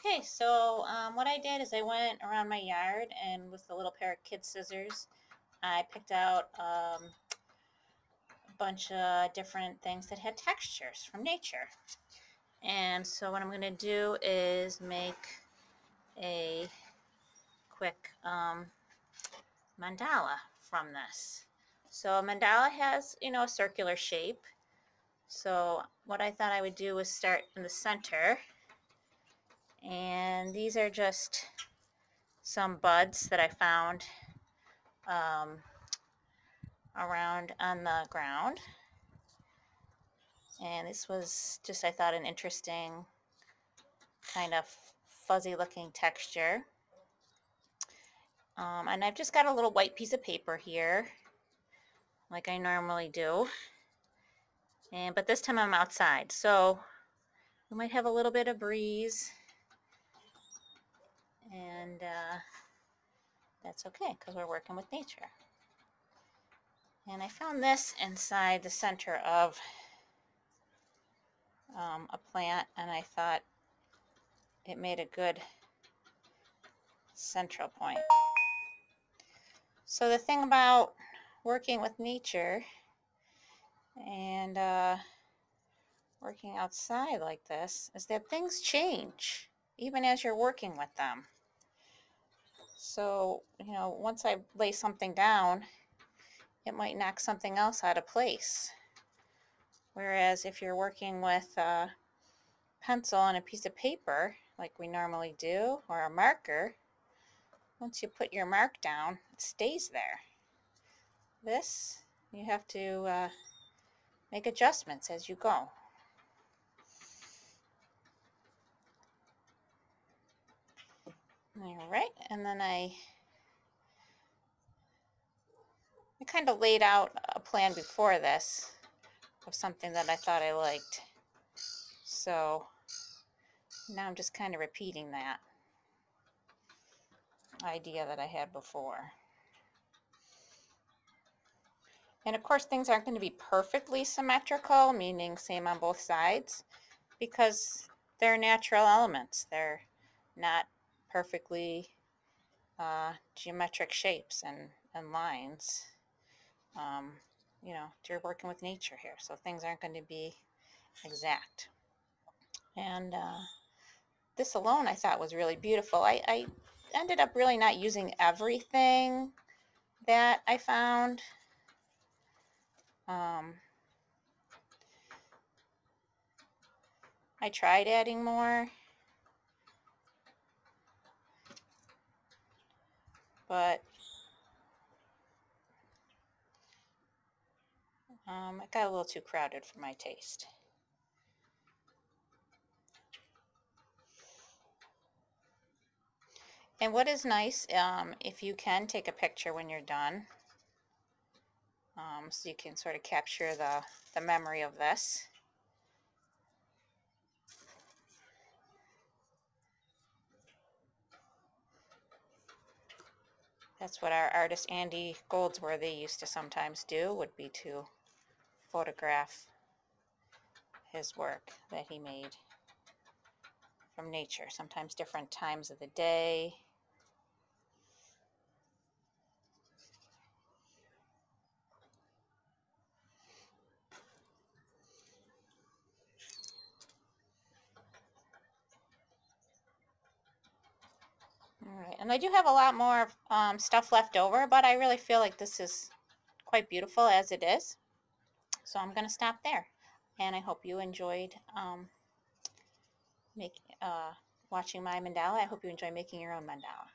Okay, so what I did is I went around my yard and with a little pair of kid scissors, I picked out a bunch of different things that had textures from nature. And so what I'm going to do is make a quick mandala from this. So a mandala has, a circular shape. So what I thought I would do was start in the center. And these are just some buds that I found around on the ground. And this was just, I thought, an interesting kind of fuzzy looking texture. And I've just got a little white piece of paper here, like I normally do. But this time I'm outside, so we might have a little bit of breeze. And that's okay, because we're working with nature. And I found this inside the center of a plant, and I thought it made a good central point. So the thing about working with nature and working outside like this is that things change even as you're working with them. So, once I lay something down, it might knock something else out of place. Whereas if you're working with a pencil and a piece of paper, like we normally do, or a marker, once you put your mark down, it stays there. This, you have to make adjustments as you go. All right, and then I kind of laid out a plan before this of something that I thought I liked. So now I'm just kind of repeating that idea that I had before. And of course, things aren't going to be perfectly symmetrical, meaning same on both sides, because they're natural elements. They're not perfectly geometric shapes and lines. You're working with nature here, so things aren't going to be exact. And this alone I thought was really beautiful. I ended up really not using everything that I found. I tried adding more, but it got a little too crowded for my taste. And what is nice, if you can take a picture when you're done, so you can sort of capture the memory of this. That's what our artist Andy Goldsworthy used to sometimes do, would be to photograph his work that he made from nature, sometimes different times of the day. All right, and I do have a lot more stuff left over, but I really feel like this is quite beautiful as it is. So I'm going to stop there. And I hope you enjoyed watching my mandala. I hope you enjoy making your own mandala.